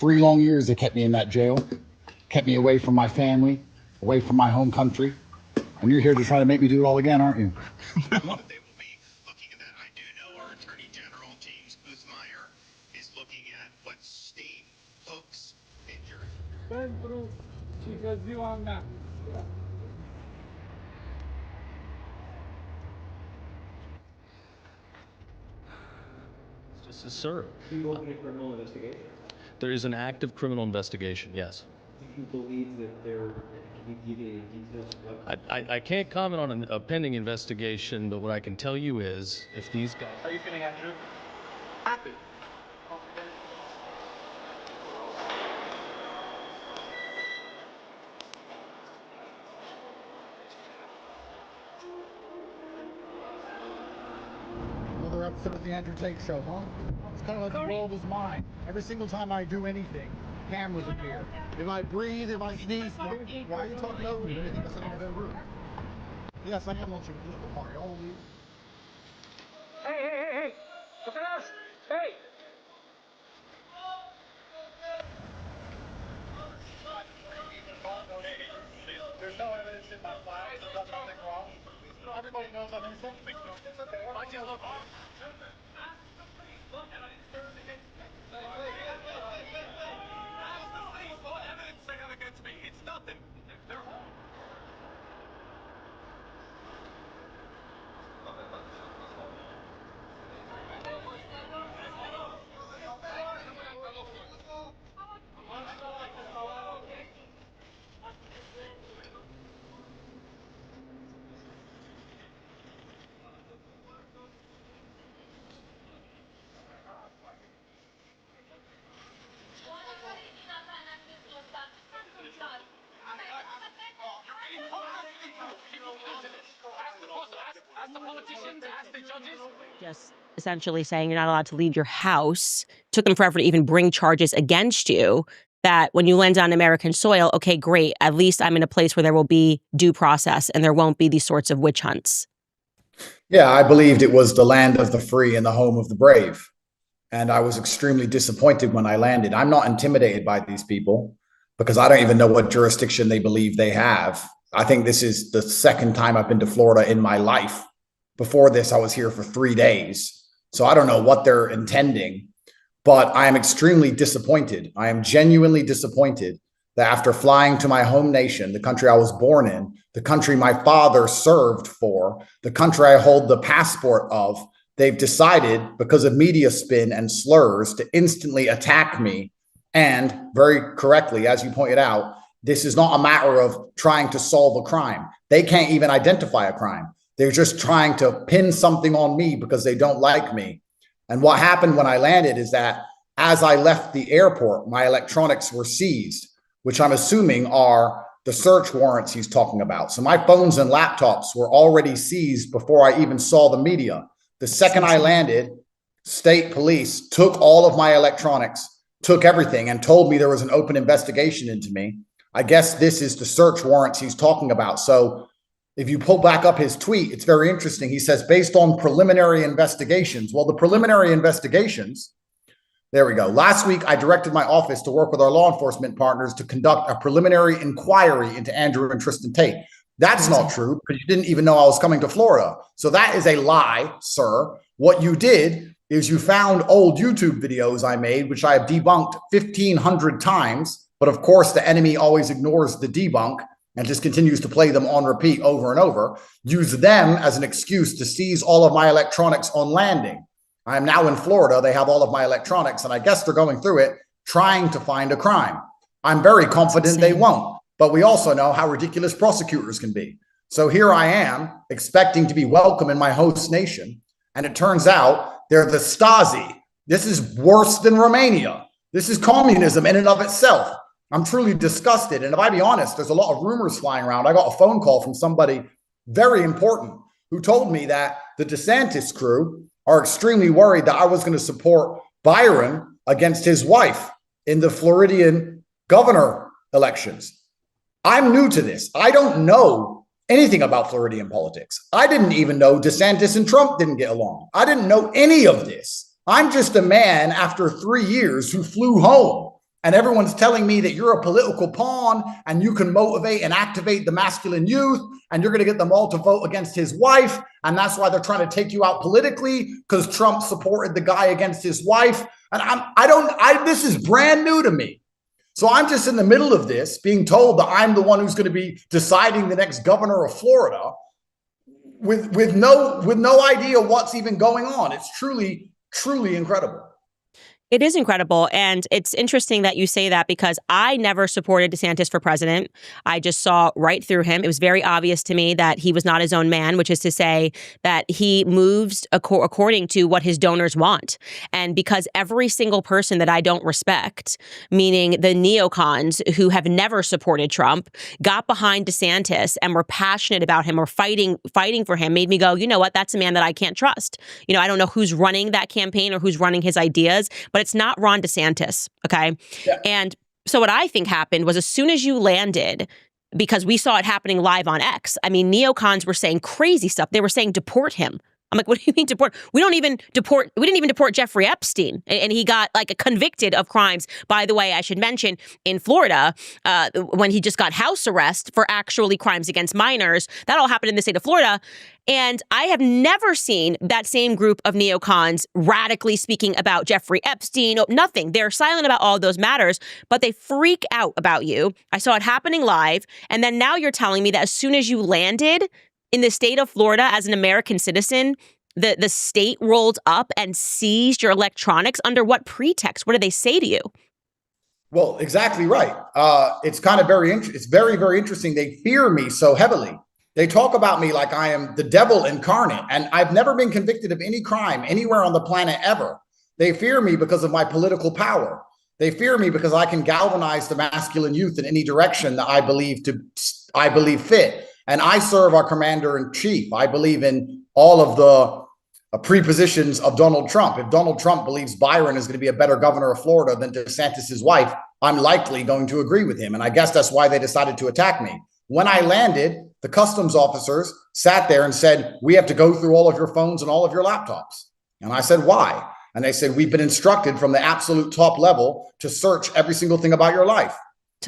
3 long years they kept me in that jail, kept me away from my family, away from my home country. And you're here to try to make me do it all again, aren't you? They will be looking at that. I do know our Attorney General, James Boothmeyer, is looking at what state hooks injury. This is sir. Do you open a criminal investigation? There is an active criminal investigation, yes. Do you believe that there, can you give any details about? I can't comment on a pending investigation, but what I can tell you is if these guys. Are you feeling Andrew? Happy. Another episode of the Andrew Tate Show, huh? It's kind of like the world is mine. Every single time I do anything, cameras appear. If I breathe, if I sneeze, why are you talking over me? That's another room. Yes, I am launching a political party. All of you. Hey! Hey! There's no evidence in my file. There's nothing wrong. Everybody knows I'm innocent. It's okay. What evidence they have against me? It's nothing. They're home. Ask the politicians, ask the judges. Just essentially saying you're not allowed to leave your house. Took them forever to even bring charges against you. That when you land on American soil, okay, great. At least I'm in a place where there will be due process and there won't be these sorts of witch hunts. Yeah, I believed it was the land of the free and the home of the brave. And I was extremely disappointed when I landed. I'm not intimidated by these people because I don't even know what jurisdiction they believe they have. I think this is the second time I've been to Florida in my life. Before this, I was here for 3 days. So I don't know what they're intending, but I am extremely disappointed. I am genuinely disappointed that after flying to my home nation, the country I was born in, the country my father served for, the country I hold the passport of, they've decided, because of media spin and slurs, to instantly attack me. And very correctly, as you pointed out, this is not a matter of trying to solve a crime. They can't even identify a crime. They're just trying to pin something on me because they don't like me. And what happened when I landed is that as I left the airport, my electronics were seized, which I'm assuming are the search warrants he's talking about. So my phones and laptops were already seized before I even saw the media. The second I landed, state police took all of my electronics, took everything, and told me there was an open investigation into me. I guess this is the search warrants he's talking about. So if you pull back up his tweet, it's very interesting. He says, based on preliminary investigations. Well, the preliminary investigations, there we go. Last week, I directed my office to work with our law enforcement partners to conduct a preliminary inquiry into Andrew and Tristan Tate. That's not true because you didn't even know I was coming to Florida. So that is a lie, sir. What you did is you found old YouTube videos I made, which I have debunked 1,500 times. But of course, the enemy always ignores the debunk and just continues to play them on repeat over and over. Use them as an excuse to seize all of my electronics on landing. I am now in Florida. They have all of my electronics, and I guess they're going through it, trying to find a crime. I'm very confident they won't, but we also know how ridiculous prosecutors can be. So here I am, expecting to be welcome in my host nation, and it turns out they're the Stasi. This is worse than Romania. This is communism in and of itself. I'm truly disgusted. And if I be honest, there's a lot of rumors flying around. I got a phone call from somebody very important who told me that the DeSantis crew are extremely worried that I was going to support Byron against his wife in the Floridian governor elections. I'm new to this. I don't know anything about Floridian politics. I didn't even know DeSantis and Trump didn't get along. I didn't know any of this. I'm just a man after 3 years who flew home. and everyone's telling me that you're a political pawn and you can motivate and activate the masculine youth and you're going to get them all to vote against his wife. And that's why they're trying to take you out politically because Trump supported the guy against his wife. And this is brand new to me. So I'm just in the middle of this being told that I'm the one who's going to be deciding the next governor of Florida with no idea what's even going on. It's truly, truly incredible. It is incredible. And it's interesting that you say that because I never supported DeSantis for president. I just saw right through him. It was very obvious to me that he was not his own man, which is to say that he moves according to what his donors want. And because every single person that I don't respect, meaning the neocons who have never supported Trump, got behind DeSantis and were passionate about him or fighting for him, made me go, you know what, that's a man that I can't trust. You know, I don't know who's running that campaign or who's running his ideas, but it's not Ron DeSantis, okay? Yeah. And so what I think happened was as soon as you landed, because we saw it happening live on X, I mean, neocons were saying crazy stuff. They were saying deport him. I'm like, what do you mean deport? We didn't even deport Jeffrey Epstein. And he got convicted of crimes. By the way, I should mention in Florida, when he just got house arrest for actually crimes against minors, that all happened in the state of Florida. And I have never seen that same group of neocons radically speaking about Jeffrey Epstein. Nothing. They're silent about all of those matters, but they freak out about you. I saw it happening live. And then now you're telling me that as soon as you landed in the state of Florida as an American citizen, the state rolled up and seized your electronics. Under what pretext? What did they say to you? Well, exactly right. It's kind of it's very, very interesting. They fear me so heavily. They talk about me like I am the devil incarnate, and I've never been convicted of any crime anywhere on the planet ever. They fear me because of my political power. They fear me because I can galvanize the masculine youth in any direction that I believe fit. And I serve our commander in chief. I believe in all of the prepositions of Donald Trump. If Donald Trump believes Byron is going to be a better governor of Florida than DeSantis' wife, I'm likely going to agree with him. And I guess that's why they decided to attack me. When I landed, the customs officers sat there and said, we have to go through all of your phones and all of your laptops. And I said, why? And they said, we've been instructed from the absolute top level to search every single thing about your life.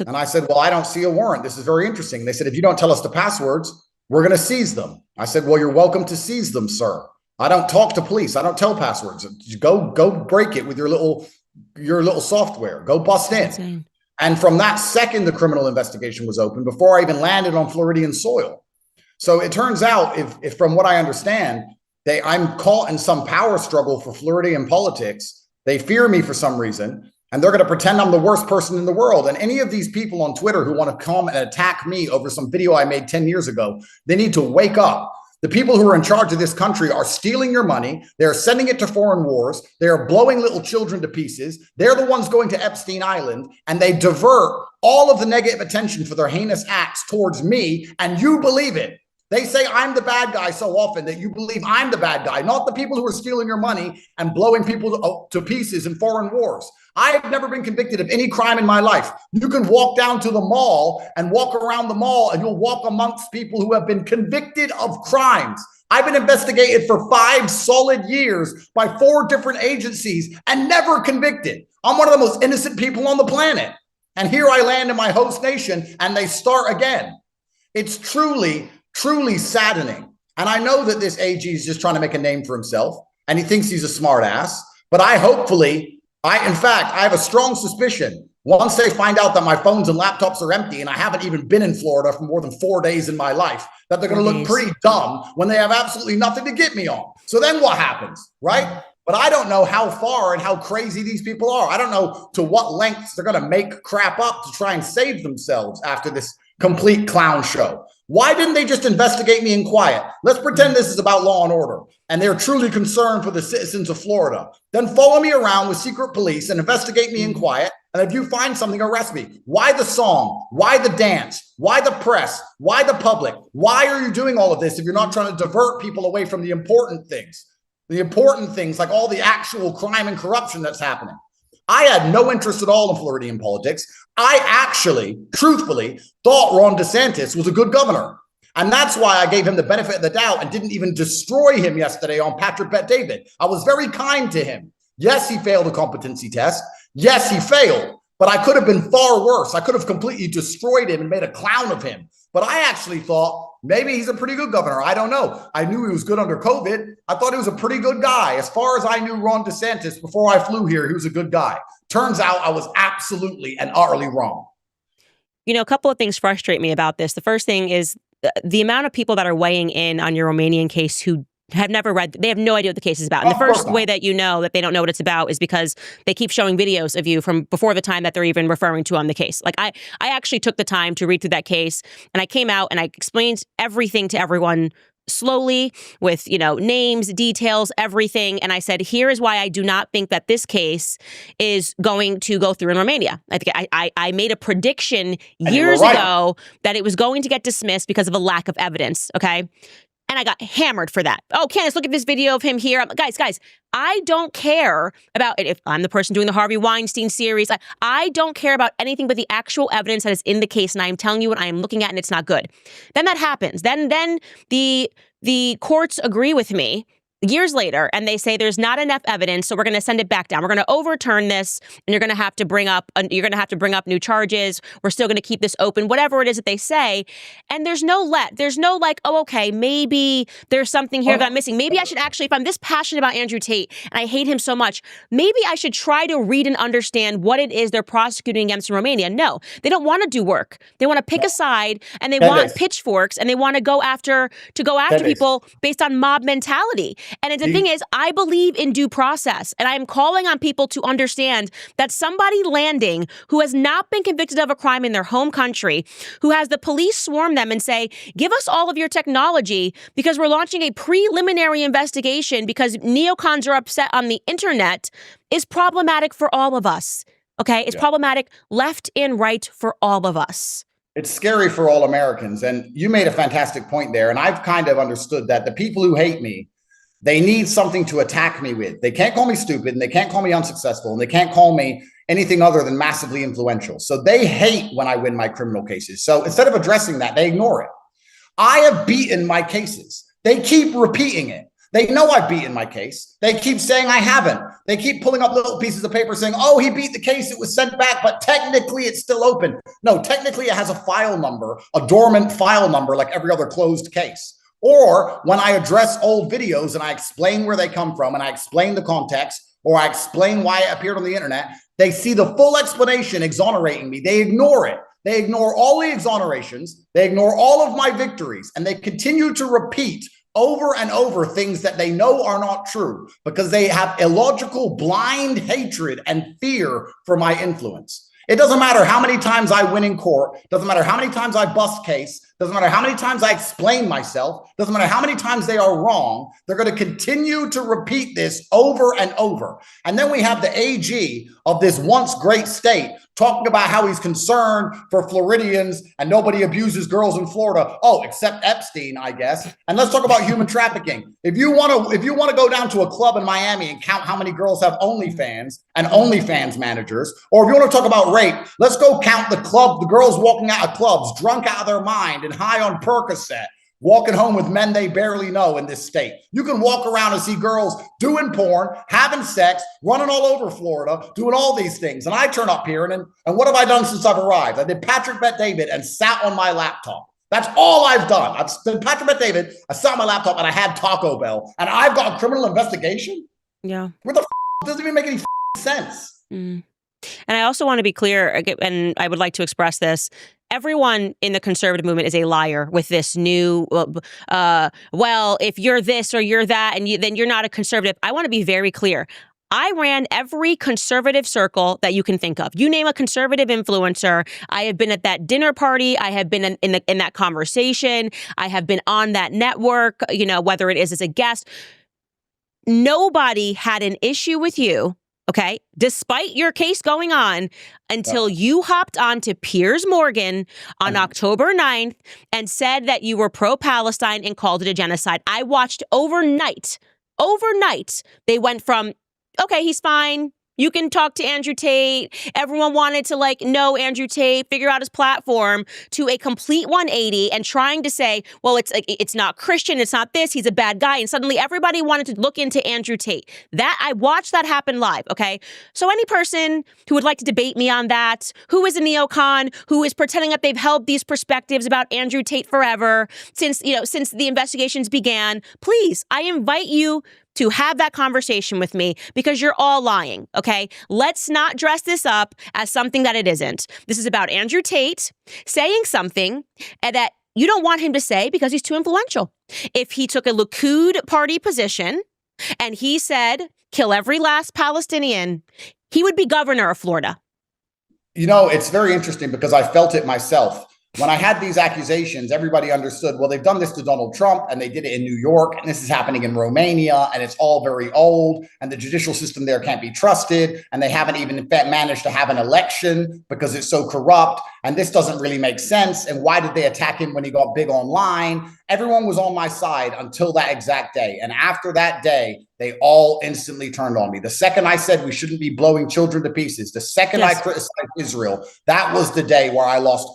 And I said, well, I don't see a warrant. This is very interesting. And they said, if you don't tell us the passwords, we're going to seize them. I said, well, you're welcome to seize them, sir. I don't talk to police. I don't tell passwords. Go break it with your little software. Go bust in. Insane. And from that second, the criminal investigation was open before I even landed on Floridian soil. So it turns out, if from what I understand, I'm caught in some power struggle for Floridian politics. They fear me for some reason. And they're going to pretend I'm the worst person in the world. And any of these people on Twitter who want to come and attack me over some video I made 10 years ago, they need to wake up. The people who are in charge of this country are stealing your money. They're sending it to foreign wars. They're blowing little children to pieces. They're the ones going to Epstein Island, and they divert all of the negative attention for their heinous acts towards me. And you believe it. They say I'm the bad guy so often that you believe I'm the bad guy, not the people who are stealing your money and blowing people to pieces in foreign wars. I have never been convicted of any crime in my life. You can walk down to the mall and walk around the mall and you'll walk amongst people who have been convicted of crimes. I've been investigated for 5 solid years by 4 different agencies and never convicted. I'm one of the most innocent people on the planet. And here I land in my host nation and they start again. It's truly, truly saddening. And I know that this AG is just trying to make a name for himself and he thinks he's a smart ass, but in fact, I have a strong suspicion once they find out that my phones and laptops are empty and I haven't even been in Florida for more than 4 days in my life, that they're going to look pretty dumb when they have absolutely nothing to get me on. So then what happens, right? But I don't know how far and how crazy these people are. I don't know to what lengths they're going to make crap up to try and save themselves after this complete clown show. Why didn't they just investigate me in quiet? Let's pretend this is about law and order and they're truly concerned for the citizens of Florida. Then follow me around with secret police and investigate me in quiet. And if you find something, arrest me. Why the song? Why the dance? Why the press? Why the public? Why are you doing all of this if you're not trying to divert people away from the important things? The important things like all the actual crime and corruption that's happening. I had no interest at all in Floridian politics. I actually, truthfully, thought Ron DeSantis was a good governor. And that's why I gave him the benefit of the doubt and didn't even destroy him yesterday on Patrick Bet David. I was very kind to him. Yes, he failed a competency test. Yes, he failed. but I could have been far worse. I could have completely destroyed him and made a clown of him. But I actually thought maybe he's a pretty good governor. I don't know. I knew he was good under COVID. I thought he was a pretty good guy. As far as I knew Ron DeSantis before I flew here, he was a good guy. Turns out I was absolutely and utterly wrong. You know, a couple of things frustrate me about this. The first thing is the amount of people that are weighing in on your Romanian case who have never read, they have no idea what the case is about. And the first way that you know that they don't know what it's about is because they keep showing videos of you from before the time that they're even referring to on the case. Like I actually took the time to read through that case, and I came out and I explained everything to everyone slowly with, you know, names, details, everything. And I said, here is why I do not think that this case is going to go through in Romania. I think I made a prediction years ago that it was going to get dismissed because of a lack of evidence. Okay. And I got hammered for that. Oh, Candace, look at this video of him here. Guys, I don't care about it. If I'm the person doing the Harvey Weinstein series, I don't care about anything but the actual evidence that is in the case. And I am telling you what I am looking at, and it's not good. Then that happens. Then the courts agree with me years later, and they say there's not enough evidence, so we're going to send it back down. We're going to overturn this, and you're going to have to bring up new charges. We're still going to keep this open, whatever it is that they say. And there's no like, oh, okay, maybe there's something here that I'm missing. Maybe I should actually, if I'm this passionate about Andrew Tate and I hate him so much, maybe I should try to read and understand what it is they're prosecuting against in Romania. No, they don't want to do work. They want to pick a side, and they want pitchforks, and they want to go after people based on mob mentality. And the thing is, I believe in due process, and I'm calling on people to understand that somebody landing who has not been convicted of a crime in their home country, who has the police swarm them and say, give us all of your technology because we're launching a preliminary investigation because neocons are upset on the internet, is problematic for all of us. Okay? It's problematic left and right for all of us. It's scary for all Americans. And you made a fantastic point there. And I've kind of understood that the people who hate me, they need something to attack me with. They can't call me stupid, and they can't call me unsuccessful, and they can't call me anything other than massively influential. So they hate when I win my criminal cases. So instead of addressing that, they ignore it. I have beaten my cases. They keep repeating it. They know I've beaten my case. They keep saying I haven't. They keep pulling up little pieces of paper saying, oh, he beat the case. It was sent back, but technically it's still open. No, technically it has a file number, a dormant file number like every other closed case. Or when I address old videos and I explain where they come from and I explain the context, or I explain why it appeared on the internet, they see the full explanation exonerating me. They ignore it. They ignore all the exonerations. They ignore all of my victories, and they continue to repeat over and over things that they know are not true because they have illogical, blind hatred and fear for my influence. It doesn't matter how many times I win in court. Doesn't matter how many times I bust case. Doesn't matter how many times I explain myself. Doesn't matter how many times they are wrong. They're going to continue to repeat this over and over. And then we have the AG of this once great state talking about how he's concerned for Floridians and nobody abuses girls in Florida. Oh, except Epstein, I guess. And let's talk about human trafficking. If you want to go down to a club in Miami and count how many girls have OnlyFans and OnlyFans managers, or if you want to talk about rape, let's go count the girls walking out of clubs, drunk out of their mind and high on Percocet, walking home with men they barely know in this state. You can walk around and see girls doing porn, having sex, running all over Florida, doing all these things. And I turn up here and what have I done since I've arrived? I did Patrick Bet David and sat on my laptop. That's all I've done. I've done Patrick Bet David, I sat on my laptop and I had Taco Bell, and I've got a criminal investigation? Yeah. What the it doesn't even make any sense. Mm. And I also want to be clear, and I would like to express this. Everyone in the conservative movement is a liar with this new, well, if you're this or you're that, and then you're not a conservative. I want to be very clear. I ran every conservative circle that you can think of. You name a conservative influencer, I have been at that dinner party. I have been in that conversation. I have been on that network, whether it is as a guest. Nobody had an issue with you, okay, despite your case going on, until you hopped on to Piers Morgan on October 9th and said that you were pro-Palestine and called it a genocide. I watched overnight, they went from, okay, he's fine, You can talk to Andrew Tate. Everyone wanted to know Andrew Tate, figure out his platform to a complete 180 and trying to say, well, it's not Christian. It's not this. He's a bad guy. And suddenly everybody wanted to look into Andrew Tate. That I watched that happen live. OK, so any person who would like to debate me on that, who is a neocon, who is pretending that they've held these perspectives about Andrew Tate forever since the investigations began, please, I invite you to have that conversation with me because you're all lying, okay? Let's not dress this up as something that it isn't. This is about Andrew Tate saying something that you don't want him to say because he's too influential. If he took a Likud party position and he said, kill every last Palestinian, he would be governor of Florida. It's very interesting because I felt it myself. When I had these accusations, everybody understood, well, they've done this to Donald Trump and they did it in New York and this is happening in Romania and it's all very old and the judicial system there can't be trusted and they haven't even managed to have an election because it's so corrupt and this doesn't really make sense. And why did they attack him when he got big online? Everyone was on my side until that exact day. And after that day, they all instantly turned on me. The second I said we shouldn't be blowing children to pieces, the second I criticized Israel, that was the day where I lost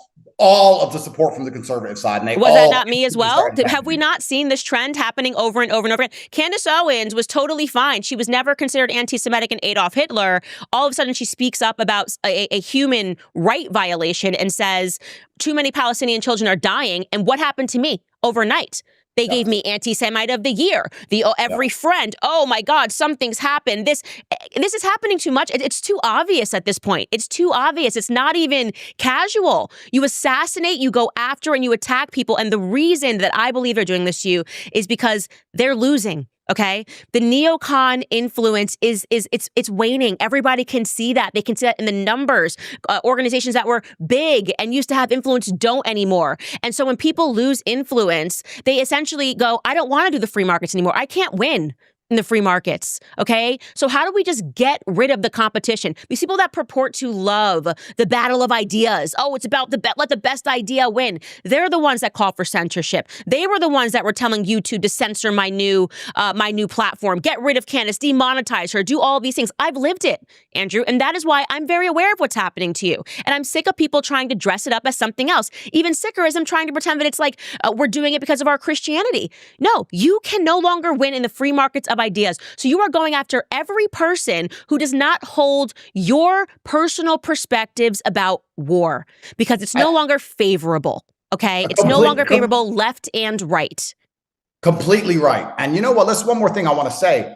all of the support from the conservative side. And was that not me as well? Have we not seen this trend happening over and over and over again? Candace Owens was totally fine. She was never considered anti-Semitic and Adolf Hitler. All of a sudden, she speaks up about a human right violation and says, too many Palestinian children are dying. And what happened to me overnight? They gave me anti-Semite of the year. Every friend. Oh my God, something's happened. This is happening too much. It's too obvious at this point. It's too obvious. It's not even casual. You assassinate, you go after, and you attack people. And the reason that I believe they're doing this to you is because they're losing. Okay, the neocon influence it's waning. Everybody can see that. They can see that in the numbers. Organizations that were big and used to have influence don't anymore. And so when people lose influence, they essentially go, I don't want to do the free markets anymore. I can't win in the free markets. Okay, so how do we just get rid of the competition? These people that purport to love the battle of ideas. Oh, it's about let the best idea win. They're the ones that call for censorship. They were the ones that were telling YouTube to censor my new platform, get rid of Candace, demonetize her, do all these things. I've lived it, Andrew, and that is why I'm very aware of what's happening to you. And I'm sick of people trying to dress it up as something else. Even sicker is I'm trying to pretend that it's like we're doing it because of our Christianity. No, you can no longer win in the free markets of ideas. So you are going after every person who does not hold your personal perspectives about war because it's no longer favorable. Okay, it's no longer favorable left and right. Completely right. And you know what? That's one more thing I want to say.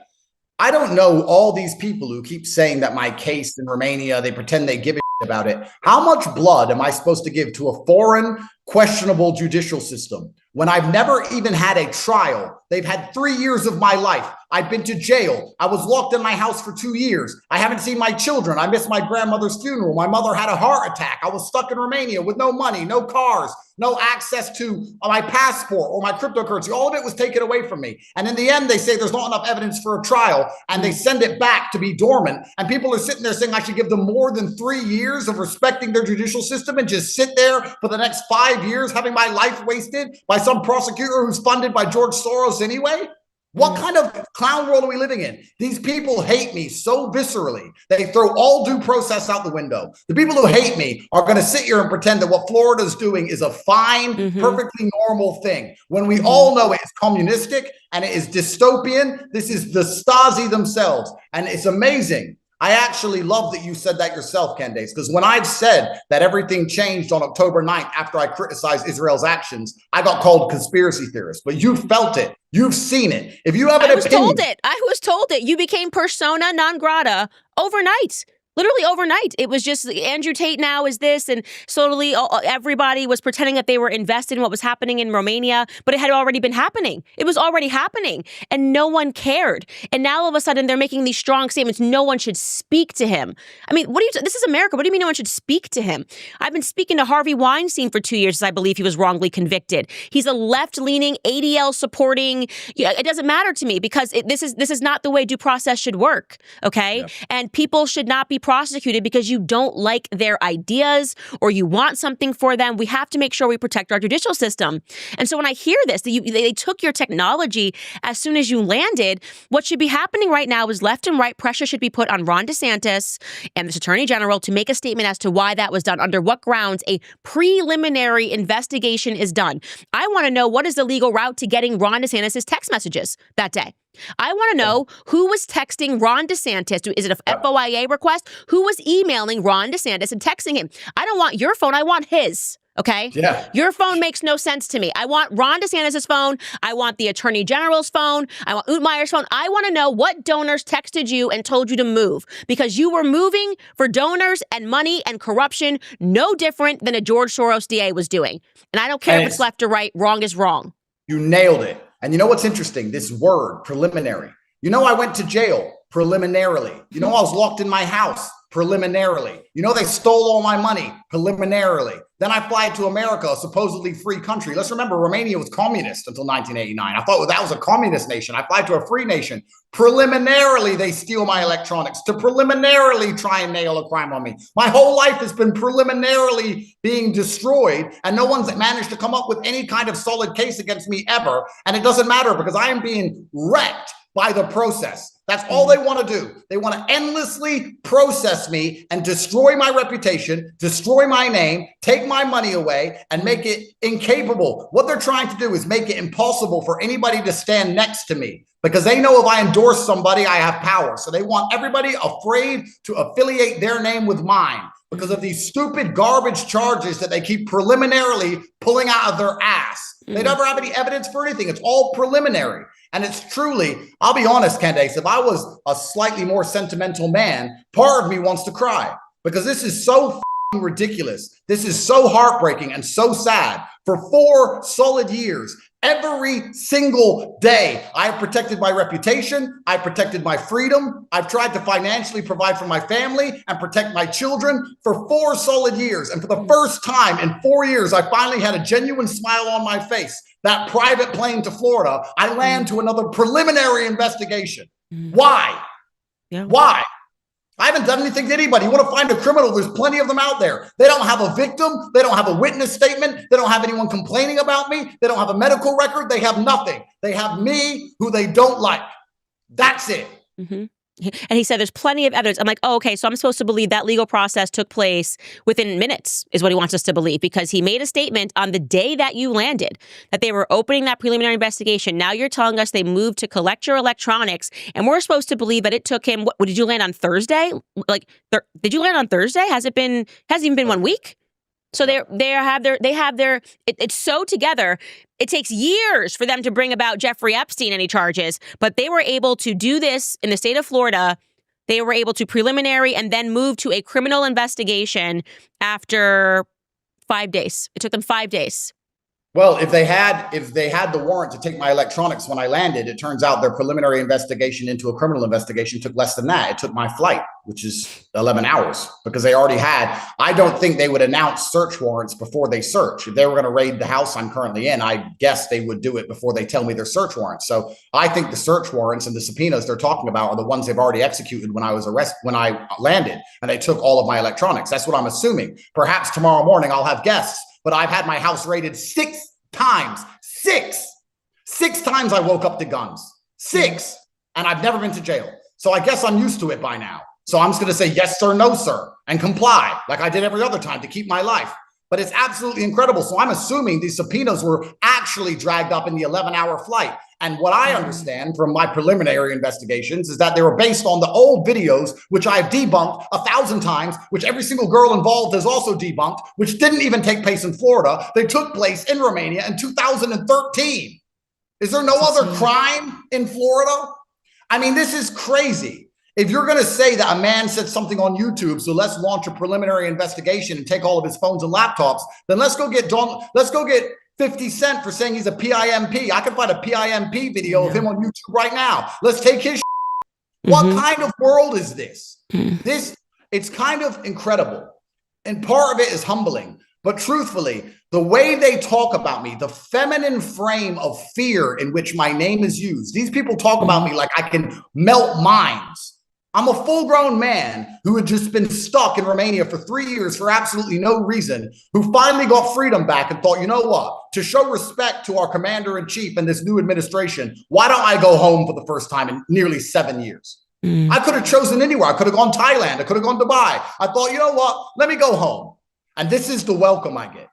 I don't know all these people who keep saying that my case in Romania, they pretend they give a shit about it. How much blood am I supposed to give to a foreign, questionable judicial system when I've never even had a trial? They've had 3 years of my life. I've been to jail. I was locked in my house for 2 years. I haven't seen my children. I missed my grandmother's funeral. My mother had a heart attack. I was stuck in Romania with no money, no cars, no access to my passport or my cryptocurrency. All of it was taken away from me. And in the end, they say there's not enough evidence for a trial and they send it back to be dormant. And people are sitting there saying I should give them more than 3 years of respecting their judicial system and just sit there for the next 5 years having my life wasted by some prosecutor who's funded by George Soros anyway? What kind of clown world are we living in? These people hate me so viscerally. They throw all due process out the window. The people who hate me are going to sit here and pretend that what Florida is doing is a fine, perfectly normal thing. When we all know it's communistic and it is dystopian. This is the Stasi themselves. And it's amazing. I actually love that you said that yourself, Candace, because when I've said that everything changed on October 9th after I criticized Israel's actions, I got called conspiracy theorist, but you felt it. You've seen it. If you have an opinion. I was told it. You became persona non grata overnight. Literally overnight. It was just Andrew Tate now is this, and slowly everybody was pretending that they were invested in what was happening in Romania, but it had already been happening. It was already happening, and no one cared. And now all of a sudden they're making these strong statements. No one should speak to him. I mean, this is America. What do you mean no one should speak to him? I've been speaking to Harvey Weinstein for 2 years, as I believe he was wrongly convicted. He's a left-leaning, ADL supporting. It doesn't matter to me because this is not the way due process should work. Okay, and people should not be prosecuted because you don't like their ideas or you want something for them. We have to make sure we protect our judicial system. And so when I hear this, that they took your technology as soon as you landed, what should be happening right now is left and right pressure should be put on Ron DeSantis and this attorney general to make a statement as to why that was done, under what grounds a preliminary investigation is done. I want to know, what is the legal route to getting Ron DeSantis' text messages that day? I want to know who was texting Ron DeSantis. Is it a FOIA request? Who was emailing Ron DeSantis and texting him? I don't want your phone. I want his. Okay? Yeah. Your phone makes no sense to me. I want Ron DeSantis' phone. I want the Attorney General's phone. I want Utmeyer's phone. I want to know what donors texted you and told you to move, because you were moving for donors and money and corruption, no different than a George Soros DA was doing. And I don't care if it's left or right. Wrong is wrong. You nailed it. And you know what's interesting? This word, preliminary. You know, I went to jail preliminarily. You know, I was locked in my house preliminarily. You know, they stole all my money preliminarily. Then I fly to America, a supposedly free country. Let's remember, Romania was communist until 1989. I thought that was a communist nation. I fly to a free nation. Preliminarily, they steal my electronics to preliminarily try and nail a crime on me. My whole life has been preliminarily being destroyed, and no one's managed to come up with any kind of solid case against me ever. And it doesn't matter, because I am being wrecked by the process. That's all they want to do. They want to endlessly process me and destroy my reputation, destroy my name, take my money away, and make it incapable. What they're trying to do is make it impossible for anybody to stand next to me, because they know if I endorse somebody, I have power. So they want everybody afraid to affiliate their name with mine because of these stupid garbage charges that they keep preliminarily pulling out of their ass. They never have any evidence for anything. It's all preliminary. And it's truly, I'll be honest, Candace, if I was a slightly more sentimental man, part of me wants to cry, because this is so ridiculous. This is so heartbreaking and so sad. For 4 solid years, every single day, I have protected my reputation. I've protected my freedom. I've tried to financially provide for my family and protect my children for 4 solid years. And for the first time in 4 years, I finally had a genuine smile on my face. That private plane to Florida, I land to another preliminary investigation. Why? Yeah. Why? I haven't done anything to anybody. You want to find a criminal? There's plenty of them out there. They don't have a victim. They don't have a witness statement. They don't have anyone complaining about me. They don't have a medical record. They have nothing. They have me, who they don't like. That's it. Mm-hmm. And he said there's plenty of evidence. I'm like, oh, okay, so I'm supposed to believe that legal process took place within minutes, is what he wants us to believe, because he made a statement on the day that you landed that they were opening that preliminary investigation. Now you're telling us they moved to collect your electronics, and we're supposed to believe that it took him, what did you land on Thursday? Did you land on Thursday? Hasn't even been 1 week? So it's so together. It takes years for them to bring about Jeffrey Epstein any charges, but they were able to do this in the state of Florida. They were able to preliminary and then move to a criminal investigation after 5 days. It took them 5 days. Well, if they had the warrant to take my electronics when I landed, it turns out their preliminary investigation into a criminal investigation took less than that. It took my flight, which is 11 hours, because they already had. I don't think they would announce search warrants before they search. If they were going to raid the house I'm currently in, I guess they would do it before they tell me their search warrants. So I think the search warrants and the subpoenas they're talking about are the ones they've already executed when I landed, and they took all of my electronics. That's what I'm assuming. Perhaps tomorrow morning I'll have guests. But I've had my house raided 6 times. 6 times I woke up to guns. 6. And I've never been to jail. So I guess I'm used to it by now. So I'm just going to say yes, sir, no, sir, and comply like I did every other time to keep my life. But it's absolutely incredible. So I'm assuming these subpoenas were actually dragged up in the 11-hour flight. And what I understand from my preliminary investigations is that they were based on the old videos, which I've debunked 1,000 times, which every single girl involved has also debunked, which didn't even take place in Florida. They took place in Romania in 2013. Is there no other crime in Florida? I mean, this is crazy. If you're going to say that a man said something on YouTube, so let's launch a preliminary investigation and take all of his phones and laptops, then let's go get 50 Cent for saying he's a PIMP. I can find a PIMP video of him on YouTube right now. Let's take his What kind of world is this? It's kind of incredible. And part of it is humbling. But truthfully, the way they talk about me, the feminine frame of fear in which my name is used, these people talk about me like I can melt minds. I'm a full-grown man who had just been stuck in Romania for 3 years for absolutely no reason, who finally got freedom back and thought, you know what? To show respect to our commander-in-chief and this new administration, why don't I go home for the first time in nearly 7 years? I could have chosen anywhere. I could have gone Thailand. I could have gone Dubai. I thought, you know what? Let me go home. And this is the welcome I get.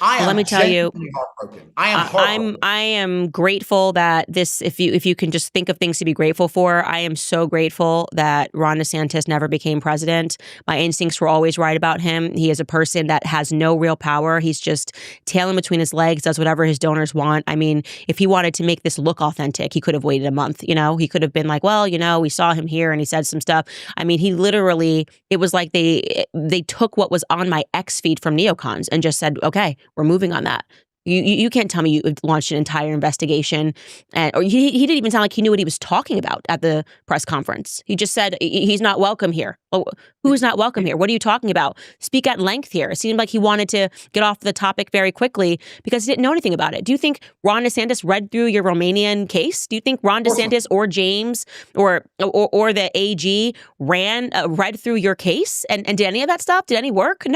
Let me tell you, heartbroken. I am heartbroken. I am grateful that this, if you can just think of things to be grateful for, I am so grateful that Ron DeSantis never became president. My instincts were always right about him. He is a person that has no real power. He's just tailing between his legs, does whatever his donors want. I mean, if he wanted to make this look authentic, he could have waited a month. You know, he could have been like, well, you know, we saw him here and he said some stuff. I mean, he literally, it was like they took what was on my X feed from neocons and just said, okay, we're moving on that. You can't tell me you launched an entire investigation, or he didn't even sound like he knew what he was talking about at the press conference. He just said he's not welcome here. Oh, who is not welcome here? What are you talking about? Speak at length here. It seemed like he wanted to get off the topic very quickly because he didn't know anything about it. Do you think Ron DeSantis read through your Romanian case? Do you think Ron DeSantis or James or the AG read through your case and did any of that stuff? Did any work?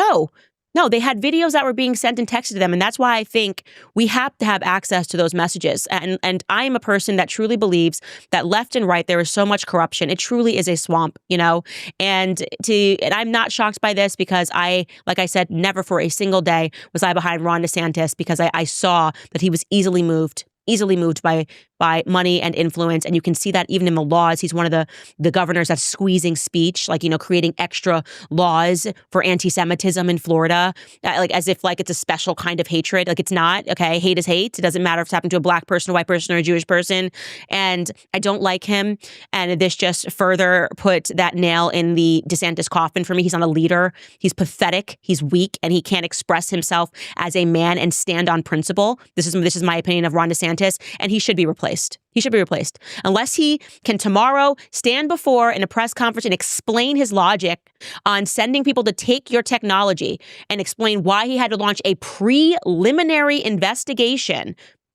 No, they had videos that were being sent and texted to them. And that's why I think we have to have access to those messages. And I am a person that truly believes that left and right, there is so much corruption. It truly is a swamp, you know, and I'm not shocked by this because like I said, never for a single day was I behind Ron DeSantis because I saw that he was easily moved by money and influence. And you can see that even in the laws. He's one of the governors that's squeezing speech, like, you know, creating extra laws for anti-Semitism in Florida, like as if like it's a special kind of hatred. Like it's not. Okay. Hate is hate. It doesn't matter if it's happened to a black person, a white person, or a Jewish person. And I don't like him. And this just further put that nail in the DeSantis coffin for me. He's not a leader. He's pathetic. He's weak, and he can't express himself as a man and stand on principle. This is my opinion of Ron DeSantis, and he should be replaced. He should be replaced unless he can tomorrow stand before in a press conference and explain his logic on sending people to take your technology and explain why he had to launch a preliminary investigation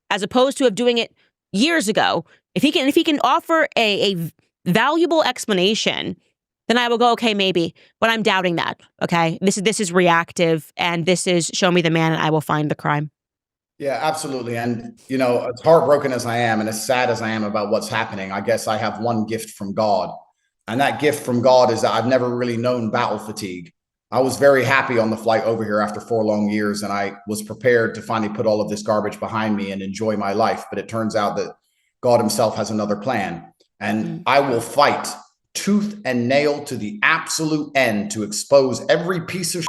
as opposed to doing it years ago. If he can offer a valuable explanation, then I will go, okay, maybe, but I'm doubting that. Okay, this is reactive, and this is show me the man and I will find the crime. Yeah, absolutely. And, you know, as heartbroken as I am and as sad as I am about what's happening, I guess I have one gift from God. And that gift from God is that I've never really known battle fatigue. I was very happy on the flight over here after 4 long years, and I was prepared to finally put all of this garbage behind me and enjoy my life. But it turns out that God himself has another plan. And I will fight tooth and nail to the absolute end to expose every piece of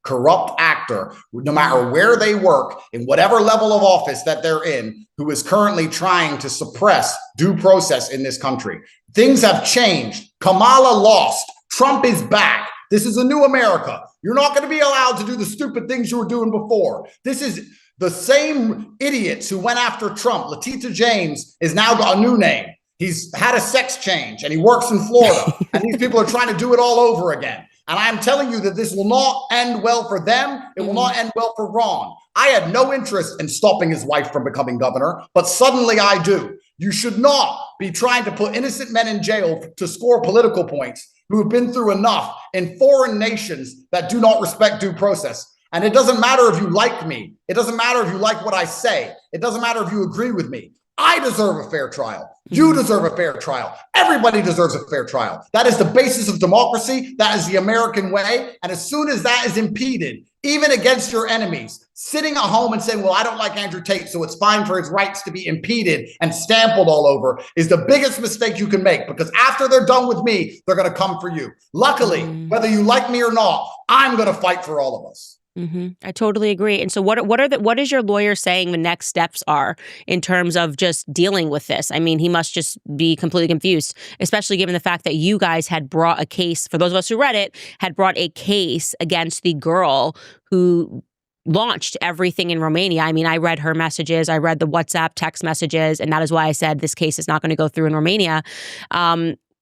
corrupt actor, no matter where they work, in whatever level of office that they're in, who is currently trying to suppress due process in this country. Things have changed. Kamala lost. Trump is back. This is a new America. You're not going to be allowed to do the stupid things you were doing before. This is the same idiots who went after Trump. Letitia James is now got a new name. He's had a sex change and he works in Florida. And these people are trying to do it all over again. And I'm telling you that this will not end well for them. It will not end well for Ron. I had no interest in stopping his wife from becoming governor, but suddenly I do. You should not be trying to put innocent men in jail to score political points who have been through enough in foreign nations that do not respect due process. And it doesn't matter if you like me. It doesn't matter if you like what I say. It doesn't matter if you agree with me. I deserve a fair trial. You deserve a fair trial. Everybody deserves a fair trial. That is the basis of democracy. That is the American way. And as soon as that is impeded, even against your enemies, sitting at home and saying, well, I don't like Andrew Tate, so it's fine for his rights to be impeded and stamped all over, is the biggest mistake you can make, because after they're done with me, they're going to come for you. Luckily, whether you like me or not, I'm going to fight for all of us. I totally agree. And so what is your lawyer saying the next steps are in terms of just dealing with this? I mean, he must just be completely confused, especially given the fact that you guys had brought a case, for those of us who read it, had brought a case against the girl who launched everything in Romania. I mean, I read her messages, I read the WhatsApp text messages, and that is why I said this case is not going to go through in Romania.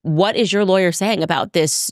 What is your lawyer saying about this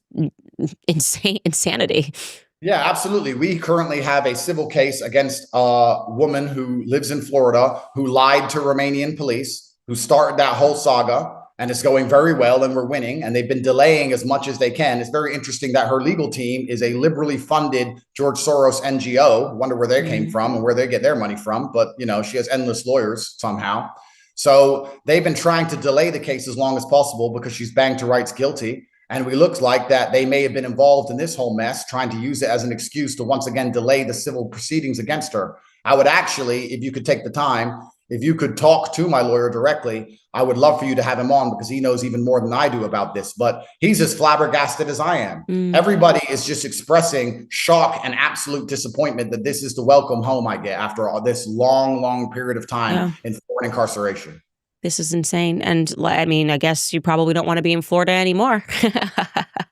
insanity? Yeah, absolutely. We currently have a civil case against a woman who lives in Florida, who lied to Romanian police, who started that whole saga. and it's going very well, and we're winning, and they've been delaying as much as they can. It's very interesting that her legal team is a liberally funded George Soros NGO. Wonder where they came from and where they get their money from. But, you know, she has endless lawyers somehow. So they've been trying to delay the case as long as possible because she's banged to rights guilty. And we looked like that they may have been involved in this whole mess, trying to use it as an excuse to once again delay the civil proceedings against her. I would actually, if you could take the time, if you could talk to my lawyer directly, I would love for you to have him on because he knows even more than I do about this. But he's as flabbergasted as I am. Everybody is just expressing shock and absolute disappointment that this is the welcome home I get after all this long, long period of time in foreign incarceration. This is insane. And I mean, I guess you probably don't want to be in Florida anymore.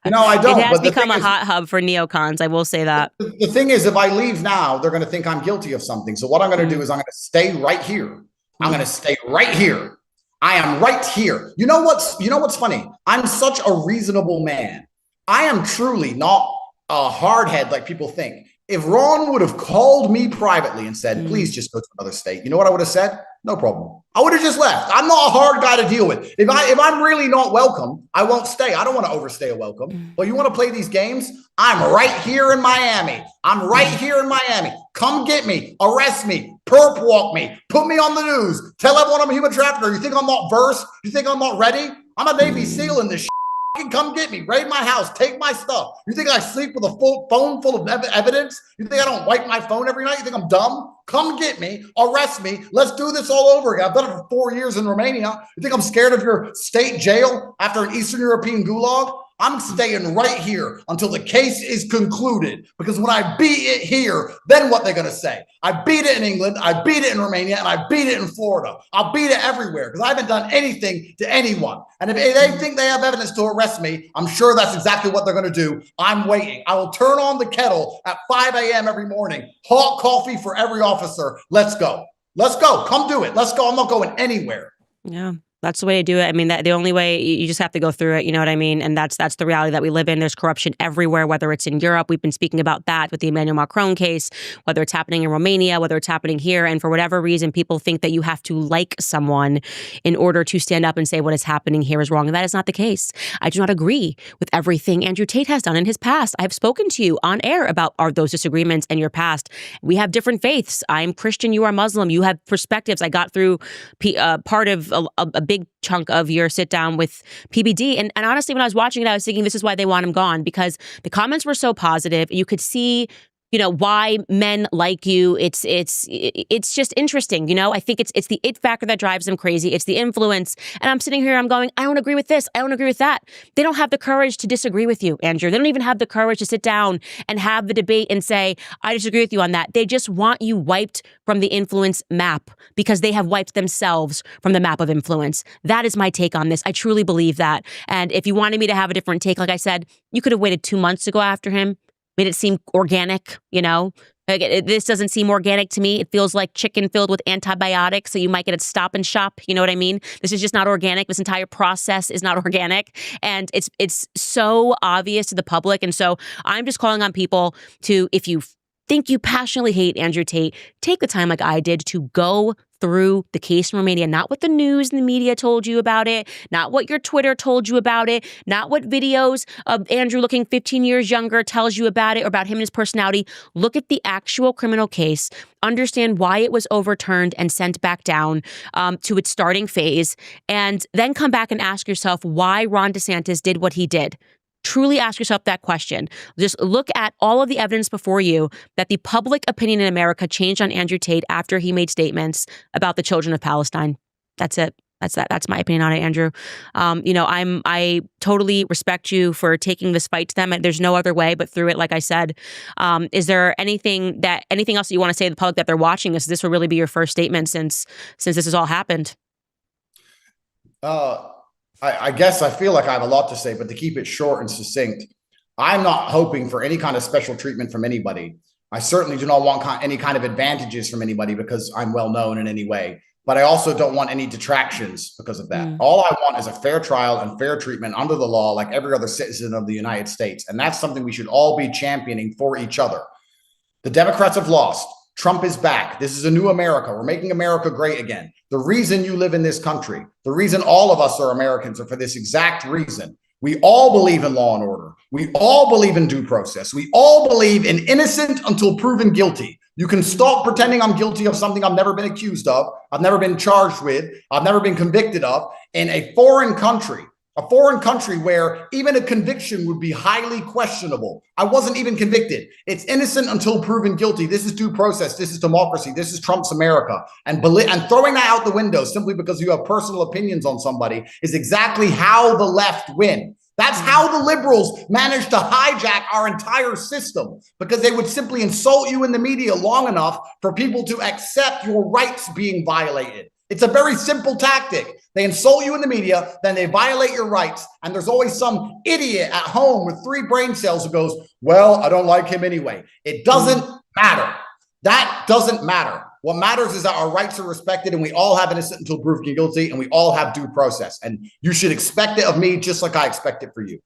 No, I don't. It has but become a hot hub for neocons. I will say that. The thing is, if I leave now, they're going to think I'm guilty of something. So what I'm going to do is I'm going to stay right here. I'm going to stay right here. I am right here. You know what's funny? I'm such a reasonable man. I am truly not a hardhead like people think. If Ron would have called me privately and said, please just go to another state, you know what I would have said? No problem. I would have just left. I'm not a hard guy to deal with. If I'm really not welcome, I won't stay. I don't want to overstay a welcome. But you want to play these games? I'm right here in Miami. I'm right here in Miami. Come get me, arrest me, perp walk me, put me on the news, tell everyone I'm a human trafficker. You think I'm not versed? You think I'm not ready? I'm a Navy SEAL in this shit. Come get me, raid my house, take my stuff. You think I sleep with a full phone full of evidence? You think I don't wipe my phone every night? You think I'm dumb? Come get me, arrest me. Let's do this all over again. I've done it for 4 years in Romania. You think I'm scared of your state jail after an Eastern European gulag? I'm staying right here until the case is concluded, because when I beat it here, then what they're going to say? I beat it in England, I beat it in Romania, and I beat it in Florida. I'll beat it everywhere because I haven't done anything to anyone. And if they think they have evidence to arrest me, I'm sure that's exactly what they're going to do. I'm waiting. I will turn on the kettle at 5 a.m. every morning. Hot coffee for every officer. Let's go. Let's go. Come do it. Let's go. I'm not going anywhere. Yeah. That's the way to do it. I mean, the only way, you just have to go through it. You know what I mean? And that's the reality that we live in. There's corruption everywhere, whether it's in Europe. We've been speaking about that with the Emmanuel Macron case, whether it's happening in Romania, whether it's happening here. And for whatever reason, people think that you have to like someone in order to stand up and say what is happening here is wrong. And that is not the case. I do not agree with everything Andrew Tate has done in his past. I have spoken to you on air about those disagreements in your past. We have different faiths. I'm Christian. You are Muslim. You have perspectives. I got through part of a big chunk of your sit down with PBD. And honestly, when I was watching it, I was thinking this is why they want him gone, because the comments were so positive. You could see, you know, why men like you. It's just interesting. You know, I think it's the it factor that drives them crazy. It's the influence. And I'm sitting here, I'm going, I don't agree with this. I don't agree with that. They don't have the courage to disagree with you, Andrew. They don't even have the courage to sit down and have the debate and say, I disagree with you on that. They just want you wiped from the influence map because they have wiped themselves from the map of influence. That is my take on this. I truly believe that. And if you wanted me to have a different take, like I said, you could have waited 2 months to go after him. Made it seem organic, you know? Like this doesn't seem organic to me. It feels like chicken filled with antibiotics, so you might get it Stop and Shop. You know what I mean? This is just not organic. This entire process is not organic. And it's so obvious to the public. And so I'm just calling on people to, if you think you passionately hate Andrew Tate, take the time like I did to go through the case in Romania, not what the news and the media told you about it, not what your Twitter told you about it, not what videos of Andrew looking 15 years younger tells you about it or about him and his personality. Look at the actual criminal case, understand why it was overturned and sent back down to its starting phase, and then come back and ask yourself why Ron DeSantis did what he did. Truly ask yourself that question. Just look at all of the evidence before you that the public opinion in America changed on Andrew Tate after he made statements about the children of Palestine. That's it. That's my opinion on it, Andrew. You know, I totally respect you for taking this fight to them. There's no other way but through it, like I said. Is there anything else that you want to say to the public that they're watching this? This will really be your first statement since this has all happened. I guess I feel like I have a lot to say, but to keep it short and succinct, I'm not hoping for any kind of special treatment from anybody. I certainly do not want any kind of advantages from anybody because I'm well known in any way, but I also don't want any detractions because of that. All I want is a fair trial and fair treatment under the law like every other citizen of the United States. And that's something we should all be championing for each other. The Democrats have lost. Trump is back. This is a new America. We're making America great again. The reason you live in this country, the reason all of us are Americans are for this exact reason. We all believe in law and order. We all believe in due process. We all believe in innocent until proven guilty. You can stop pretending I'm guilty of something I've never been accused of, I've never been charged with, I've never been convicted of in a foreign country where even a conviction would be highly questionable. I wasn't even convicted. It's innocent until proven guilty. This is due process. This is democracy. This is Trump's America. And throwing that out the window simply because you have personal opinions on somebody is exactly how the left win. That's how the liberals managed to hijack our entire system, because they would simply insult you in the media long enough for people to accept your rights being violated. It's a very simple tactic. They insult you in the media, then they violate your rights. And there's always some idiot at home with 3 brain cells who goes, well, I don't like him anyway. It doesn't matter. That doesn't matter. What matters is that our rights are respected, and we all have innocent until proven guilty, and we all have due process. And you should expect it of me just like I expect it for you.